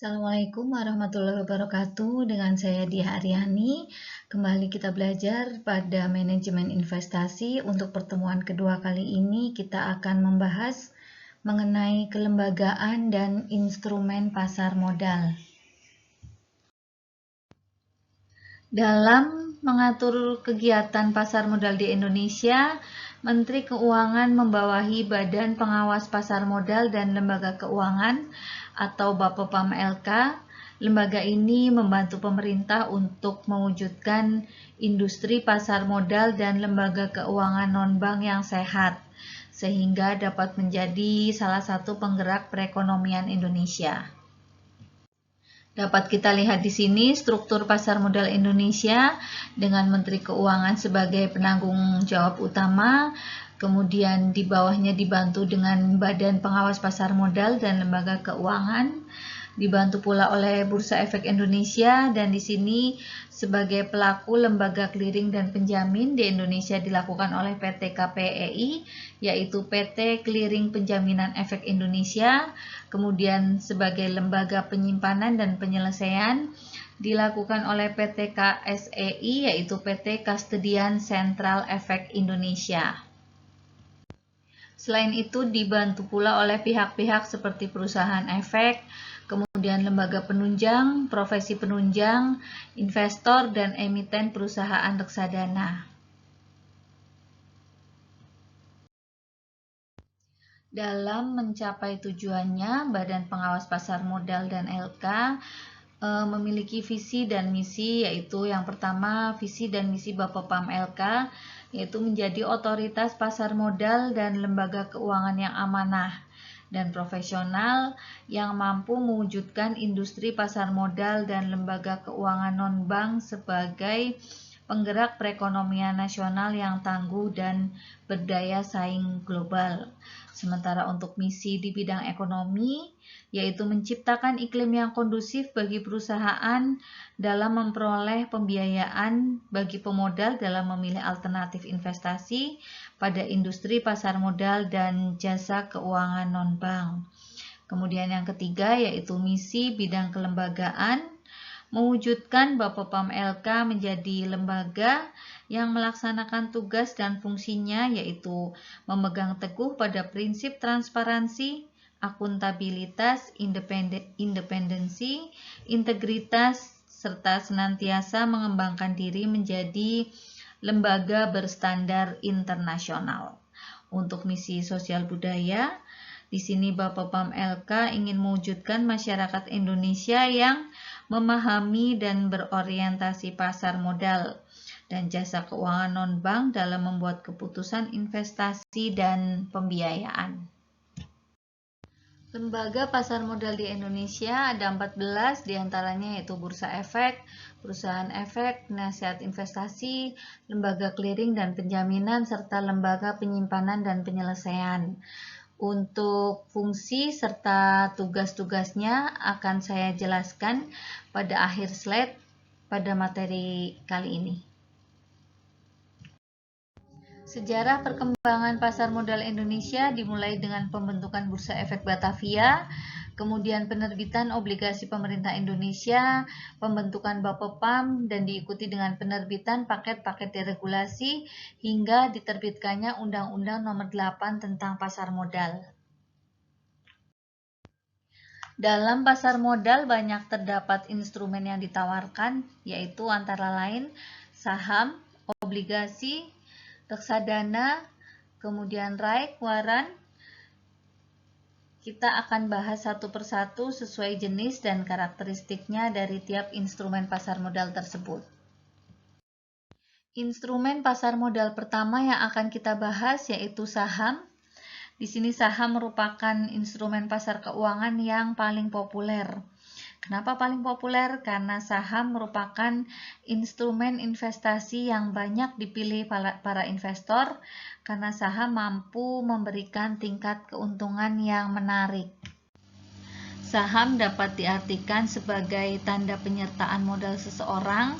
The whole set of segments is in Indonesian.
Assalamualaikum warahmatullahi wabarakatuh. Dengan saya Diah Aryani. Kembali kita belajar pada manajemen investasi. Untuk pertemuan kedua kali ini kita akan membahas mengenai kelembagaan dan instrumen pasar modal. Dalam mengatur kegiatan pasar modal di Indonesia, Menteri Keuangan membawahi Badan Pengawas Pasar Modal dan Lembaga Keuangan atau Bapepam LK. Lembaga ini membantu pemerintah untuk mewujudkan industri pasar modal dan lembaga keuangan non-bank yang sehat, sehingga dapat menjadi salah satu penggerak perekonomian Indonesia. Dapat kita lihat di sini struktur pasar modal Indonesia dengan Menteri Keuangan sebagai penanggung jawab utama, kemudian di bawahnya dibantu dengan Badan Pengawas Pasar Modal dan Lembaga Keuangan, dibantu pula oleh Bursa Efek Indonesia, dan di sini sebagai pelaku lembaga clearing dan penjamin di Indonesia dilakukan oleh PT KPEI, yaitu PT Clearing Penjaminan Efek Indonesia. Kemudian sebagai lembaga penyimpanan dan penyelesaian dilakukan oleh PT KSEI, yaitu PT Kastedian Sentral Efek Indonesia. Selain itu dibantu pula oleh pihak-pihak seperti perusahaan efek, kemudian lembaga penunjang, profesi penunjang, investor, dan emiten perusahaan reksadana. Dalam mencapai tujuannya, Badan Pengawas Pasar Modal dan LK memiliki visi dan misi, yaitu yang pertama visi dan misi Bapepam LK, yaitu menjadi otoritas pasar modal dan lembaga keuangan yang amanah dan profesional yang mampu mewujudkan industri pasar modal dan lembaga keuangan non-bank sebagai penggerak perekonomian nasional yang tangguh dan berdaya saing global. Sementara untuk misi di bidang ekonomi, yaitu menciptakan iklim yang kondusif bagi perusahaan dalam memperoleh pembiayaan bagi pemodal dalam memilih alternatif investasi pada industri pasar modal dan jasa keuangan non-bank. Kemudian yang ketiga yaitu misi bidang kelembagaan, mewujudkan Bapepam LK menjadi lembaga yang melaksanakan tugas dan fungsinya, yaitu memegang teguh pada prinsip transparansi, akuntabilitas, independensi, integritas, serta senantiasa mengembangkan diri menjadi lembaga berstandar internasional. Untuk misi sosial budaya, di sini Bapepam LK ingin mewujudkan masyarakat Indonesia yang memahami dan berorientasi pasar modal dan jasa keuangan non-bank dalam membuat keputusan investasi dan pembiayaan. Lembaga pasar modal di Indonesia ada 14, diantaranya yaitu Bursa Efek, perusahaan efek, nasihat investasi, lembaga clearing dan penjaminan, serta lembaga penyimpanan dan penyelesaian. Untuk fungsi serta tugas-tugasnya akan saya jelaskan pada akhir slide pada materi kali ini. Sejarah perkembangan pasar modal Indonesia dimulai dengan pembentukan Bursa Efek Batavia, kemudian penerbitan obligasi pemerintah Indonesia, pembentukan Bapepam, dan diikuti dengan penerbitan paket-paket deregulasi hingga diterbitkannya Undang-Undang Nomor 8 tentang Pasar Modal. Dalam pasar modal banyak terdapat instrumen yang ditawarkan, yaitu antara lain saham, obligasi, reksadana, kemudian RAIK, waran. Kita akan bahas satu persatu sesuai jenis dan karakteristiknya dari tiap instrumen pasar modal tersebut. Instrumen pasar modal pertama yang akan kita bahas yaitu saham. Di sini saham merupakan instrumen pasar keuangan yang paling populer. Kenapa paling populer? Karena saham merupakan instrumen investasi yang banyak dipilih para investor karena saham mampu memberikan tingkat keuntungan yang menarik. Saham dapat diartikan sebagai tanda penyertaan modal seseorang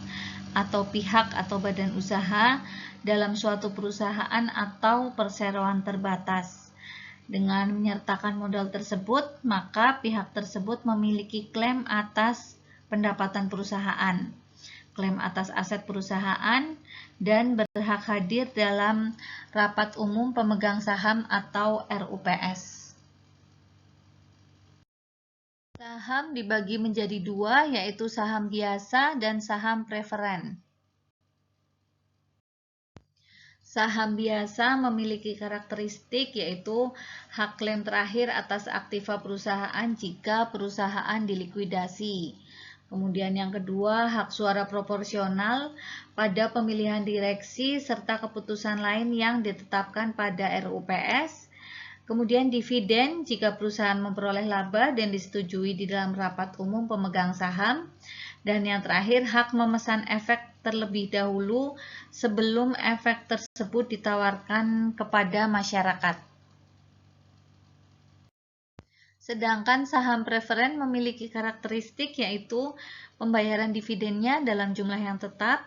atau pihak atau badan usaha dalam suatu perusahaan atau perseroan terbatas. Dengan menyertakan modal tersebut, maka pihak tersebut memiliki klaim atas pendapatan perusahaan, klaim atas aset perusahaan, dan berhak hadir dalam rapat umum pemegang saham atau RUPS. Saham dibagi menjadi dua, yaitu saham biasa dan saham preferen. Saham biasa memiliki karakteristik yaitu hak klaim terakhir atas aktiva perusahaan jika perusahaan dilikuidasi. Kemudian yang kedua, hak suara proporsional pada pemilihan direksi serta keputusan lain yang ditetapkan pada RUPS. Kemudian dividen jika perusahaan memperoleh laba dan disetujui di dalam rapat umum pemegang saham. Dan yang terakhir, hak memesan efek terlebih dahulu sebelum efek tersebut ditawarkan kepada masyarakat. Sedangkan saham preferen memiliki karakteristik yaitu pembayaran dividennya dalam jumlah yang tetap,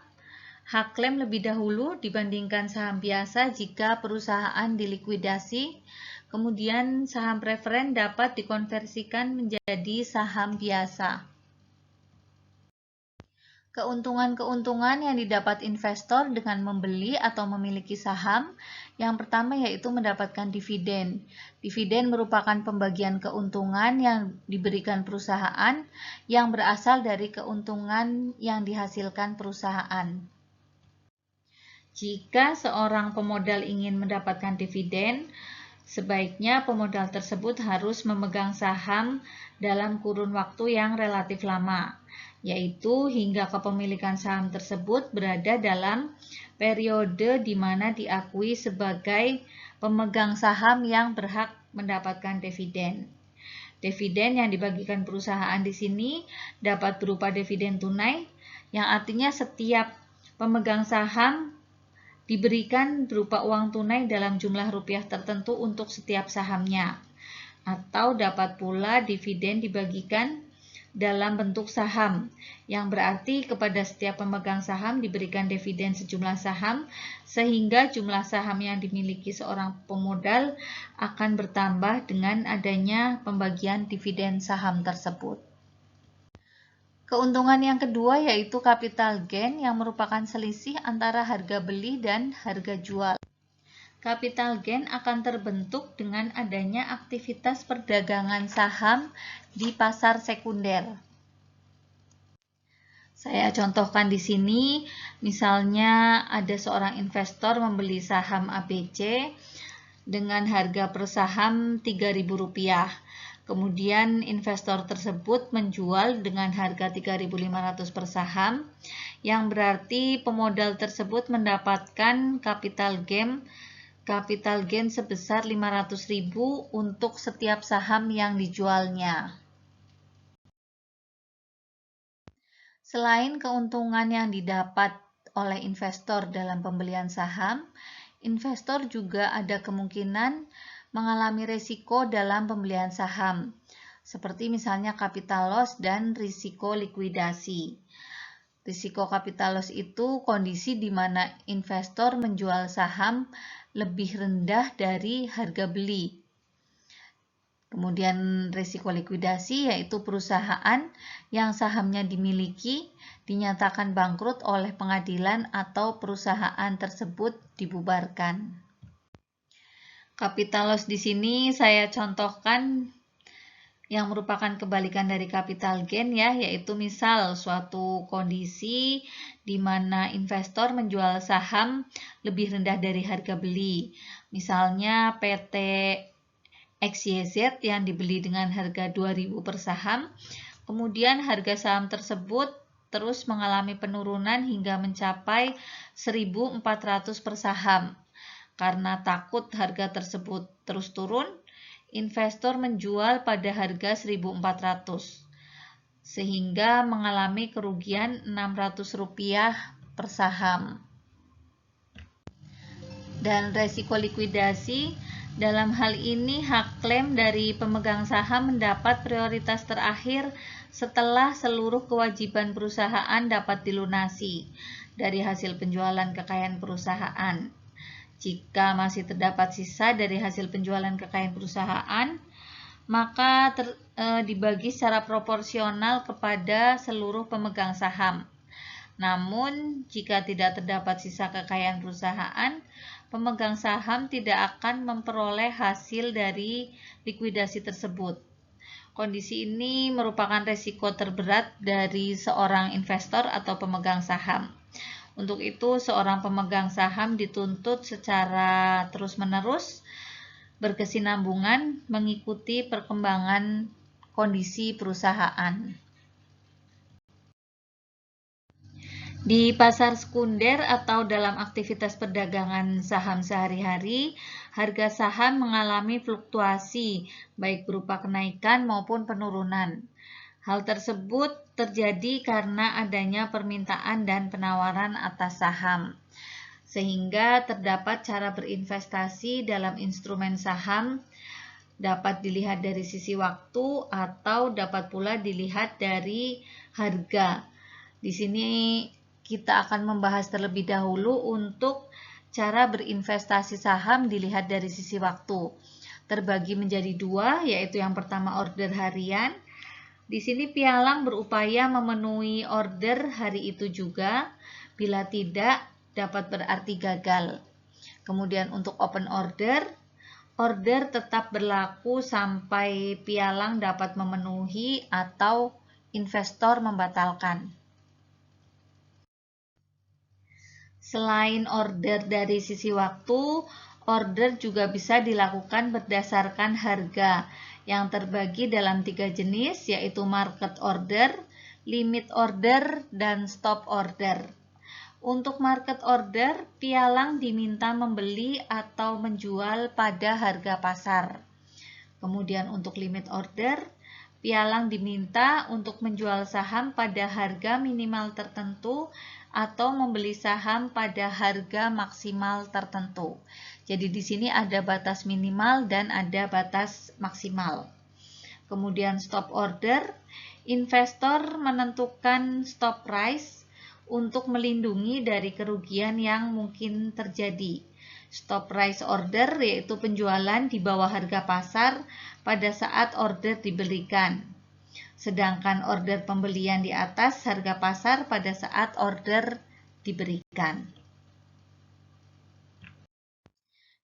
hak klaim lebih dahulu dibandingkan saham biasa jika perusahaan dilikuidasi, kemudian saham preferen dapat dikonversikan menjadi saham biasa. Keuntungan-keuntungan yang didapat investor dengan membeli atau memiliki saham, yang pertama yaitu mendapatkan dividen. Dividen merupakan pembagian keuntungan yang diberikan perusahaan yang berasal dari keuntungan yang dihasilkan perusahaan. Jika seorang pemodal ingin mendapatkan dividen, sebaiknya pemodal tersebut harus memegang saham dalam kurun waktu yang relatif lama, yaitu hingga kepemilikan saham tersebut berada dalam periode di mana diakui sebagai pemegang saham yang berhak mendapatkan dividen. Dividen yang dibagikan perusahaan di sini dapat berupa dividen tunai, yang artinya setiap pemegang saham diberikan berupa uang tunai dalam jumlah rupiah tertentu untuk setiap sahamnya, atau dapat pula dividen dibagikan dalam bentuk saham, yang berarti kepada setiap pemegang saham diberikan dividen sejumlah saham, sehingga jumlah saham yang dimiliki seorang pemodal akan bertambah dengan adanya pembagian dividen saham tersebut. Keuntungan yang kedua yaitu capital gain yang merupakan selisih antara harga beli dan harga jual. Capital gain akan terbentuk dengan adanya aktivitas perdagangan saham di pasar sekunder. Saya contohkan di sini, misalnya ada seorang investor membeli saham ABC dengan harga per saham Rp3.000. Kemudian investor tersebut menjual dengan harga 3.500 per saham, yang berarti pemodal tersebut mendapatkan capital gain sebesar 500.000 untuk setiap saham yang dijualnya. Selain keuntungan yang didapat oleh investor dalam pembelian saham, investor juga ada kemungkinan mengalami risiko dalam pembelian saham, seperti misalnya capital loss dan risiko likuidasi. Risiko capital loss itu kondisi di mana investor menjual saham lebih rendah dari harga beli. Kemudian risiko likuidasi yaitu perusahaan yang sahamnya dimiliki dinyatakan bangkrut oleh pengadilan atau perusahaan tersebut dibubarkan. Capital loss di sini saya contohkan yang merupakan kebalikan dari capital gain ya, yaitu misal suatu kondisi di mana investor menjual saham lebih rendah dari harga beli. Misalnya PT XYZ yang dibeli dengan harga 2.000 per saham, kemudian harga saham tersebut terus mengalami penurunan hingga mencapai 1.400 per saham. Karena takut harga tersebut terus turun, investor menjual pada harga 1.400, sehingga mengalami kerugian Rp600 per saham. Dan resiko likuidasi, dalam hal ini hak klaim dari pemegang saham mendapat prioritas terakhir setelah seluruh kewajiban perusahaan dapat dilunasi dari hasil penjualan kekayaan perusahaan. Jika masih terdapat sisa dari hasil penjualan kekayaan perusahaan, maka dibagi secara proporsional kepada seluruh pemegang saham. Namun, jika tidak terdapat sisa kekayaan perusahaan, pemegang saham tidak akan memperoleh hasil dari likuidasi tersebut. Kondisi ini merupakan risiko terberat dari seorang investor atau pemegang saham. Untuk itu, seorang pemegang saham dituntut secara terus-menerus berkesinambungan mengikuti perkembangan kondisi perusahaan. Di pasar sekunder atau dalam aktivitas perdagangan saham sehari-hari, harga saham mengalami fluktuasi, baik berupa kenaikan maupun penurunan. Hal tersebut terjadi karena adanya permintaan dan penawaran atas saham, sehingga terdapat cara berinvestasi dalam instrumen saham dapat dilihat dari sisi waktu atau dapat pula dilihat dari harga. Di sini kita akan membahas terlebih dahulu untuk cara berinvestasi saham dilihat dari sisi waktu. Terbagi menjadi dua, yaitu yang pertama order harian. Di sini pialang berupaya memenuhi order hari itu juga, bila tidak dapat berarti gagal. Kemudian untuk open order, order tetap berlaku sampai pialang dapat memenuhi atau investor membatalkan. Selain order dari sisi waktu, order juga bisa dilakukan berdasarkan harga yang terbagi dalam 3 jenis, yaitu market order, limit order, dan stop order. Untuk market order, pialang diminta membeli atau menjual pada harga pasar. Kemudian untuk limit order, pialang diminta untuk menjual saham pada harga minimal tertentu atau membeli saham pada harga maksimal tertentu. Jadi di sini ada batas minimal dan ada batas maksimal. Kemudian stop order, investor menentukan stop price untuk melindungi dari kerugian yang mungkin terjadi. Stop price order yaitu penjualan di bawah harga pasar pada saat order diberikan. Sedangkan order pembelian di atas harga pasar pada saat order diberikan.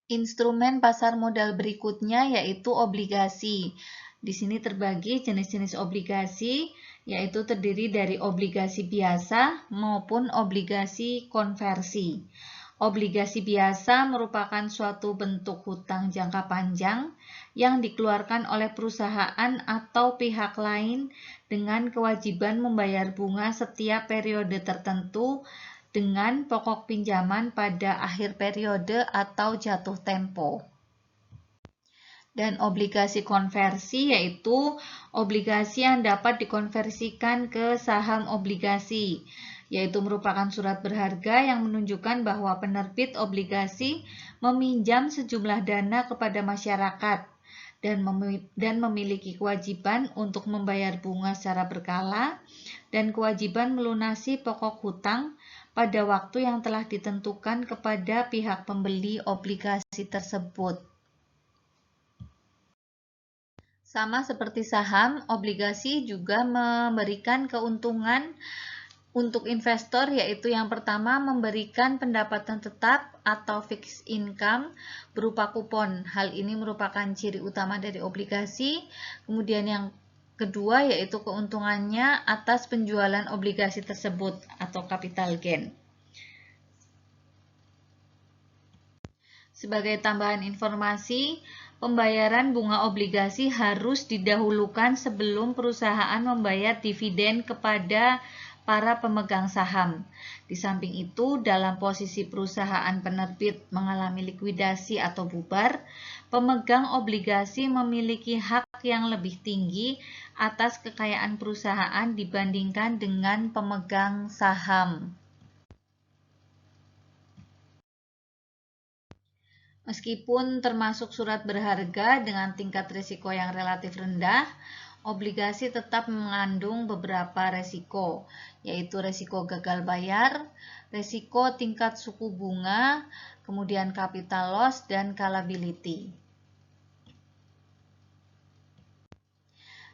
Instrumen pasar modal berikutnya yaitu obligasi. Di sini terbagi jenis-jenis obligasi, yaitu terdiri dari obligasi biasa maupun obligasi konversi. Obligasi biasa merupakan suatu bentuk hutang jangka panjang yang dikeluarkan oleh perusahaan atau pihak lain dengan kewajiban membayar bunga setiap periode tertentu dengan pokok pinjaman pada akhir periode atau jatuh tempo. Dan obligasi konversi yaitu obligasi yang dapat dikonversikan ke saham obligasi, yaitu merupakan surat berharga yang menunjukkan bahwa penerbit obligasi meminjam sejumlah dana kepada masyarakat dan memiliki kewajiban untuk membayar bunga secara berkala dan kewajiban melunasi pokok hutang pada waktu yang telah ditentukan kepada pihak pembeli obligasi tersebut. Sama seperti saham, obligasi juga memberikan keuntungan untuk investor, yaitu yang pertama memberikan pendapatan tetap atau fixed income berupa kupon. Hal ini merupakan ciri utama dari obligasi. Kemudian yang kedua yaitu keuntungannya atas penjualan obligasi tersebut atau capital gain. Sebagai tambahan informasi, pembayaran bunga obligasi harus didahulukan sebelum perusahaan membayar dividen kepada para pemegang saham. Di samping itu, dalam posisi perusahaan penerbit mengalami likuidasi atau bubar, pemegang obligasi memiliki hak yang lebih tinggi atas kekayaan perusahaan dibandingkan dengan pemegang saham. Meskipun termasuk surat berharga dengan tingkat risiko yang relatif rendah, obligasi tetap mengandung beberapa resiko, yaitu resiko gagal bayar, resiko tingkat suku bunga, kemudian capital loss, dan callability.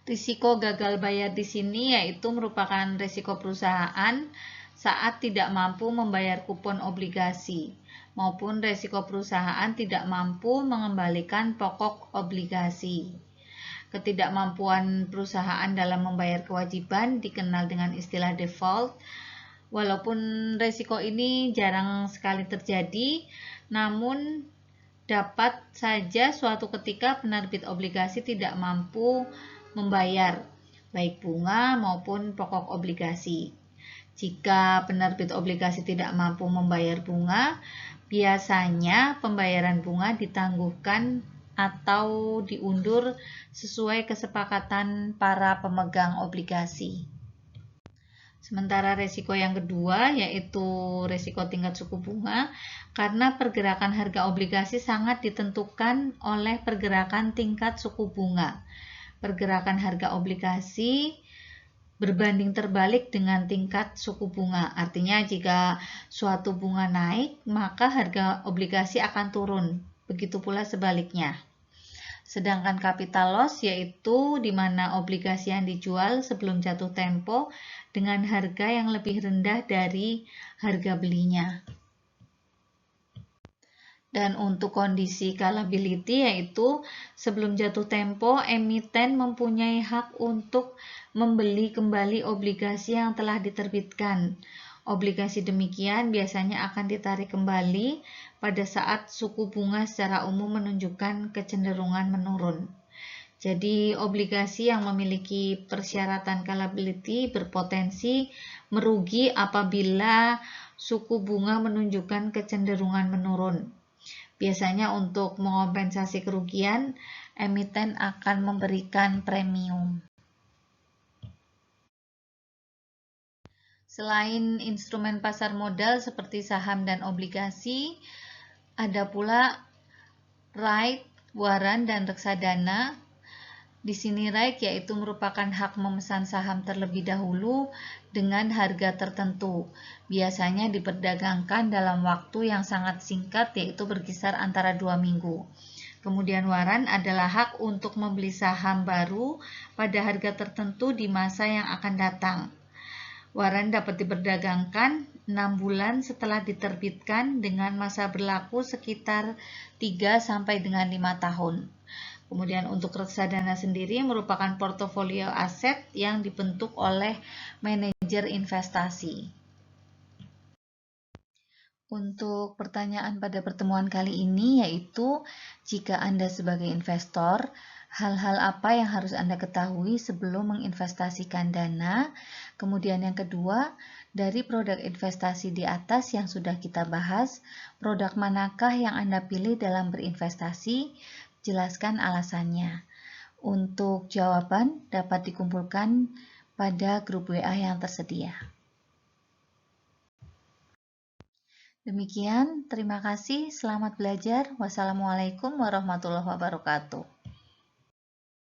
Risiko gagal bayar di sini yaitu merupakan risiko perusahaan saat tidak mampu membayar kupon obligasi, maupun risiko perusahaan tidak mampu mengembalikan pokok obligasi. Ketidakmampuan perusahaan dalam membayar kewajiban dikenal dengan istilah default. Walaupun risiko ini jarang sekali terjadi, namun dapat saja suatu ketika penerbit obligasi tidak mampu membayar baik bunga maupun pokok obligasi. Jika penerbit obligasi tidak mampu membayar bunga, biasanya pembayaran bunga ditangguhkan atau diundur sesuai kesepakatan para pemegang obligasi. Sementara resiko yang kedua yaitu resiko tingkat suku bunga, karena pergerakan harga obligasi sangat ditentukan oleh pergerakan tingkat suku bunga. Pergerakan harga obligasi berbanding terbalik dengan tingkat suku bunga. Artinya jika suatu bunga naik, maka harga obligasi akan turun. Begitu pula sebaliknya. Sedangkan capital loss yaitu di mana obligasi yang dijual sebelum jatuh tempo dengan harga yang lebih rendah dari harga belinya. Dan untuk kondisi callability yaitu sebelum jatuh tempo, emiten mempunyai hak untuk membeli kembali obligasi yang telah diterbitkan. Obligasi demikian biasanya akan ditarik kembali pada saat suku bunga secara umum menunjukkan kecenderungan menurun. Jadi obligasi yang memiliki persyaratan callability berpotensi merugi apabila suku bunga menunjukkan kecenderungan menurun. Biasanya untuk mengompensasi kerugian, emiten akan memberikan premium. Selain instrumen pasar modal seperti saham dan obligasi, ada pula right, waran, dan reksadana. Di sini right yaitu merupakan hak memesan saham terlebih dahulu dengan harga tertentu. Biasanya diperdagangkan dalam waktu yang sangat singkat yaitu berkisar antara 2 minggu. Kemudian waran adalah hak untuk membeli saham baru pada harga tertentu di masa yang akan datang. Waran dapat diperdagangkan 6 bulan setelah diterbitkan dengan masa berlaku sekitar 3 sampai dengan 5 tahun. Kemudian untuk reksadana sendiri merupakan portofolio aset yang dibentuk oleh manajer investasi. Untuk pertanyaan pada pertemuan kali ini yaitu, jika Anda sebagai investor, hal-hal apa yang harus Anda ketahui sebelum menginvestasikan dana? Kemudian yang kedua, dari produk investasi di atas yang sudah kita bahas, produk manakah yang Anda pilih dalam berinvestasi? Jelaskan alasannya. Untuk jawaban dapat dikumpulkan pada grup WA yang tersedia. Demikian, terima kasih, selamat belajar. Wassalamualaikum warahmatullahi wabarakatuh.